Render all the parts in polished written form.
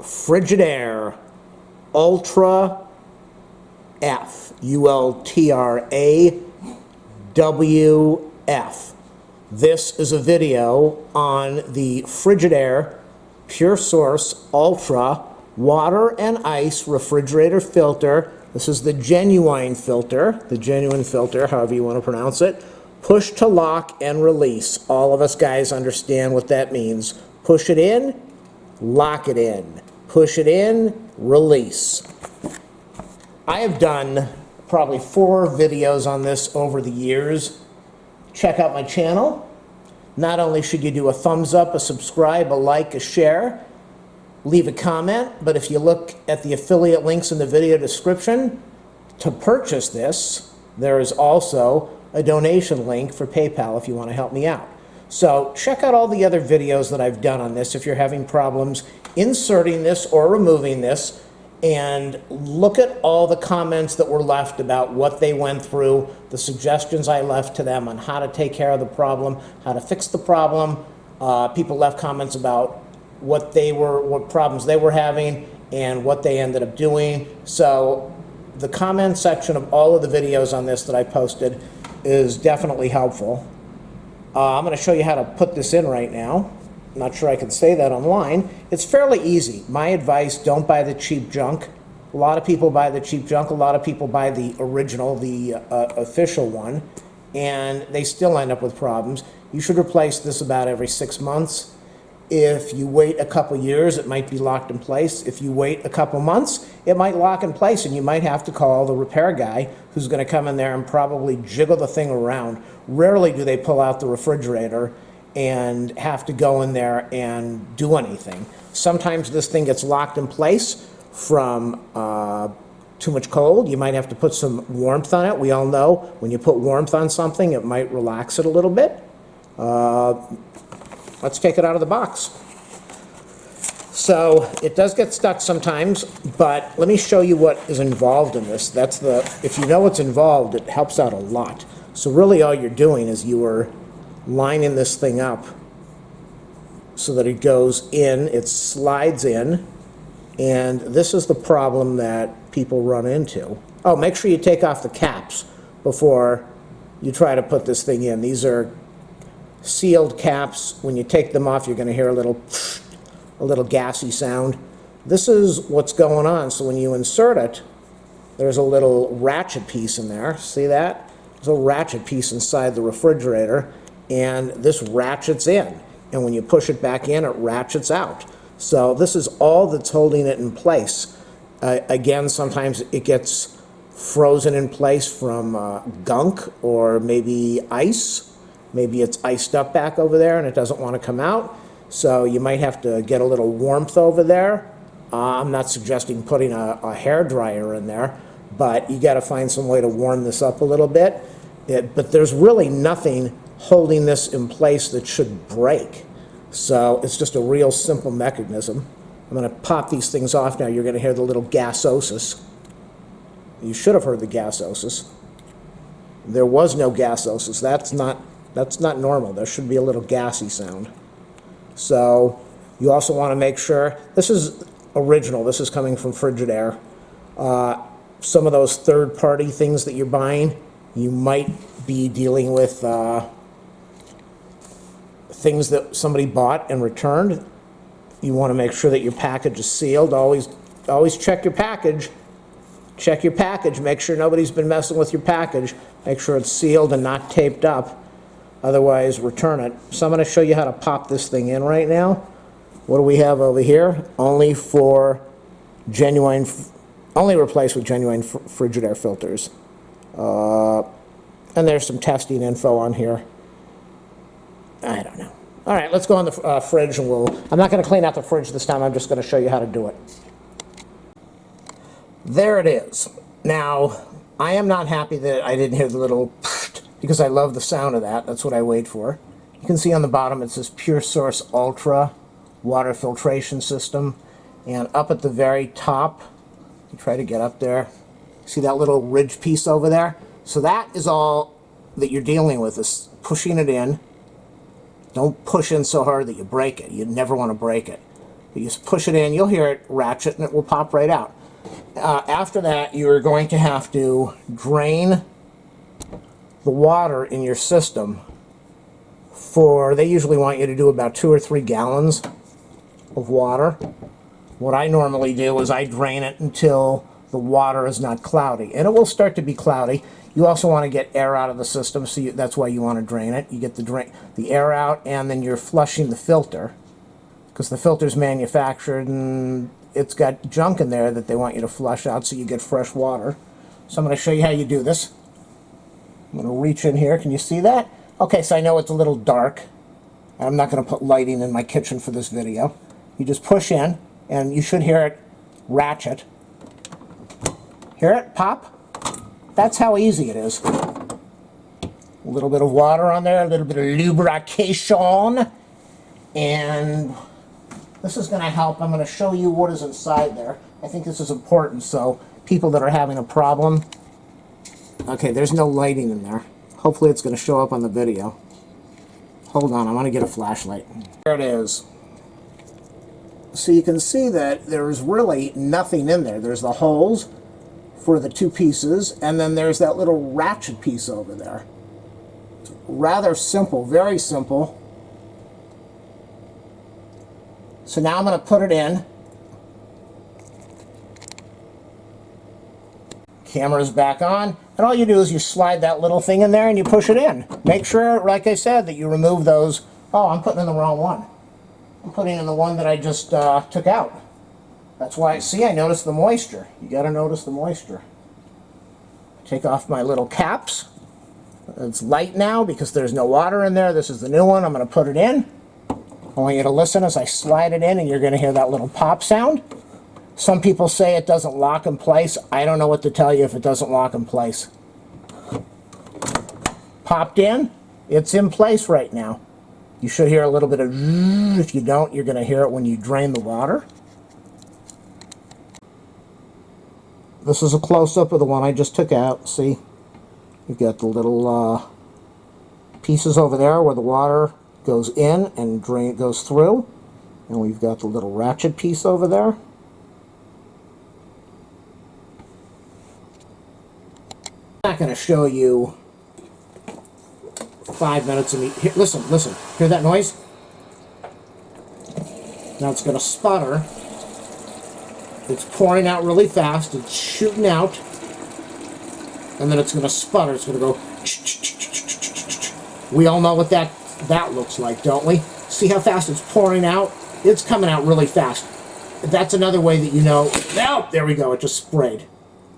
Frigidaire ULTRAWF, ULTRAWF. This is a video on the Frigidaire Pure Source Ultra Water and Ice Refrigerator Filter. This is the genuine filter, however you want to pronounce it. Push to lock and release. All of us guys understand what that means. Push it in, lock it in. Push it in, release. I have done probably 4 videos on this over the years. Check out my channel. Not only should you do a thumbs up, a subscribe, a like, a share, leave a comment, but if you look at the affiliate links in the video description to purchase this, there is also a donation link for PayPal if you want to help me out. So check out all the other videos that I've done on this if you're having problems inserting this or removing this, and look at all the comments that were left about what they went through, the suggestions I left to them on how to take care of the problem, how to fix the problem. People left comments about what problems they were having and what they ended up doing. So the comment section of all of the videos on this that I posted is definitely helpful. I'm going to show you how to put this in right now. I'm not sure I can say that online. It's fairly easy. My advice, don't buy the cheap junk. A lot of people buy the cheap junk. A lot of people buy the original, the official one, and they still end up with problems. You should replace this about every 6 months. If you wait a couple years, it might be locked in place. If you wait a couple months, it might lock in place, and you might have to call the repair guy who's going to come in there and probably jiggle the thing around. Rarely do they pull out the refrigerator and have to go in there and do anything. Sometimes this thing gets locked in place from too much cold. You might have to put some warmth on it. We all know when you put warmth on something, it might relax it a little bit. Let's take it out of the box. So it does get stuck sometimes, but let me show you what is involved in this. If you know what's involved, it helps out a lot. So really all you're doing is you are lining this thing up so that it goes in, it slides in, and this is the problem that people run into. Oh, make sure you take off the caps before you try to put this thing in. These are sealed caps. When you take them off, you're going to hear a little gassy sound. This is what's going on. So when you insert it, there's a little ratchet piece in there. See that? There's a ratchet piece inside the refrigerator, and this ratchets in. And when you push it back in, it ratchets out. So this is all that's holding it in place. Again, sometimes it gets frozen in place from gunk or maybe ice. Maybe it's iced up back over there and it doesn't want to come out. So you might have to get a little warmth over there. I'm not suggesting putting a hair dryer in there, but you got to find some way to warm this up a little bit. But there's really nothing holding this in place that should break. So it's just a real simple mechanism. I'm going to pop these things off now. You're going to hear the little gasosis. You should have heard the gasosis. There was no gasosis. That's not normal. There should be a little gassy sound. So you also want to make sure, this is original. This is coming from Frigidaire. Some of those third-party things that you're buying, you might be dealing with things that somebody bought and returned. You want to make sure that your package is sealed. Always check your package. Check your package. Make sure nobody's been messing with your package. Make sure it's sealed and not taped up. Otherwise, return it. So I'm going to show you how to pop this thing in right now. What do we have over here? Only replaced with genuine Frigidaire filters. And there's some testing info on here. I don't know. All right, let's go on the fridge, and I'm not going to clean out the fridge this time. I'm just going to show you how to do it. There it is. Now, I am not happy that I didn't hear the little because I love the sound of that. That's what I wait for. You can see on the bottom it says Pure Source Ultra Water Filtration System. And up at the very top, you try to get up there, see that little ridge piece over there? So that is all that you're dealing with, is pushing it in. Don't push in so hard that you break it. You never want to break it. You just push it in, you'll hear it ratchet, and it will pop right out. After that, you're going to have to drain the water in your system they usually want you to do about 2 or 3 gallons of water. What I normally do is I drain it until the water is not cloudy, and it will start to be cloudy. You also want to get air out of the system, so that's why you want to drain it. You get the air out, and then you're flushing the filter, because the filter's manufactured and it's got junk in there that they want you to flush out so you get fresh water. So I'm going to show you how you do this. I'm going to reach in here. Can you see that? Okay, so I know it's a little dark. I'm not going to put lighting in my kitchen for this video. You just push in, and you should hear it ratchet. Hear it pop? That's how easy it is. A little bit of water on there, a little bit of lubrication, and this is going to help. I'm going to show you what is inside there. I think this is important, so people that are having a problem. Okay, there's no lighting in there. Hopefully it's going to show up on the video. Hold on, I want to get a flashlight. There it is. So you can see that there's really nothing in there. There's the holes for the 2 pieces, and then there's that little ratchet piece over there. It's rather simple, very simple. So now I'm going to put it in. Camera's back on, and all you do is you slide that little thing in there and you push it in. Make sure, like I said, that you remove those. Oh, I'm putting in the wrong one. I'm putting in the one that I just took out. That's why, see, I noticed the moisture. You got to notice the moisture. Take off my little caps. It's light now because there's no water in there. This is the new one. I'm going to put it in. I want you to listen as I slide it in, and you're going to hear that little pop sound. Some people say it doesn't lock in place. I don't know what to tell you if it doesn't lock in place. Popped in. It's in place right now. You should hear a little bit of zzz. If you don't, you're going to hear it when you drain the water. This is a close-up of the one I just took out. See? You've got the little pieces over there where the water goes in and goes through. And we've got the little ratchet piece over there. I'm not going to show you 5 minutes of me. Here, listen. Hear that noise? Now it's going to sputter. It's pouring out really fast. It's shooting out. And then it's going to sputter. It's going to go. We all know what that looks like, don't we? See how fast it's pouring out? It's coming out really fast. That's another way that you know. Oh, there we go. It just sprayed.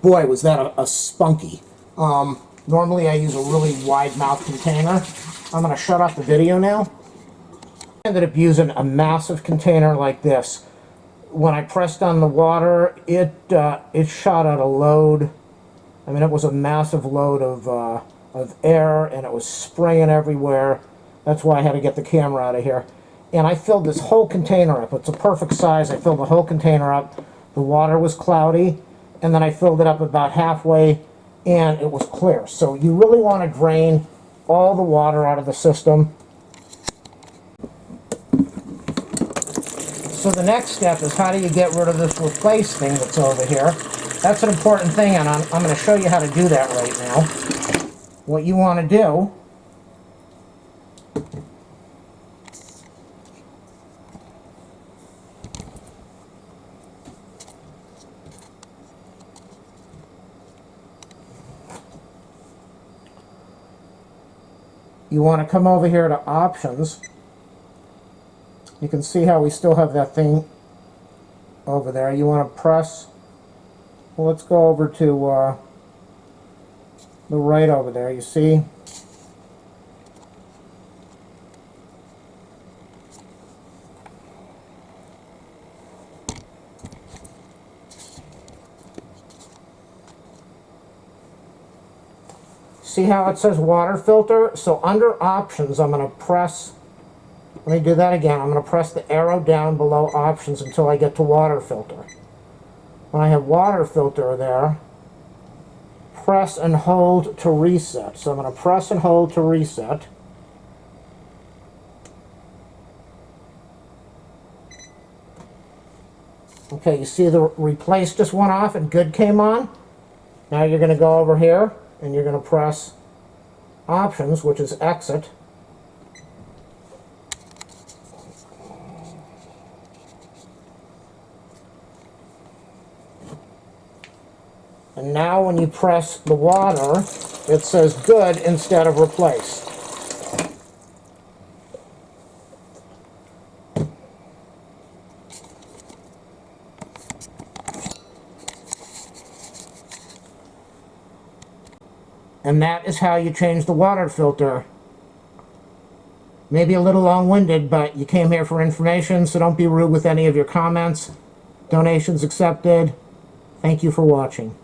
Boy, was that a spunky. Normally I use a really wide mouth container. I'm going to shut off the video now. I ended up using a massive container like this. When I pressed on the water, it shot out a load. I mean, it was a massive load of air, and it was spraying everywhere. That's why I had to get the camera out of here. And I filled this whole container up. It's a perfect size. I filled the whole container up. The water was cloudy, and then I filled it up about halfway, and it was clear. So you really want to drain all the water out of the system. So the next step is, how do you get rid of this replace thing that's over here? That's an important thing, and I'm going to show you how to do that right now. What you want to do to come over here to options. You can see how we still have that thing over there. You want to press, well, let's go over to the right over there, you see? See how it says water filter? So under options, I'm going to press, let me do that again. I'm going to press the arrow down below options until I get to water filter. When I have water filter there, press and hold to reset. So I'm going to press and hold to reset. Okay, you see the replace just went off and good came on? Now you're going to go over here and you're going to press options, which is exit. And now when you press the water, it says good instead of replace. And that is how you change the water filter. Maybe a little long-winded, but you came here for information, so don't be rude with any of your comments. Donations accepted. Thank you for watching.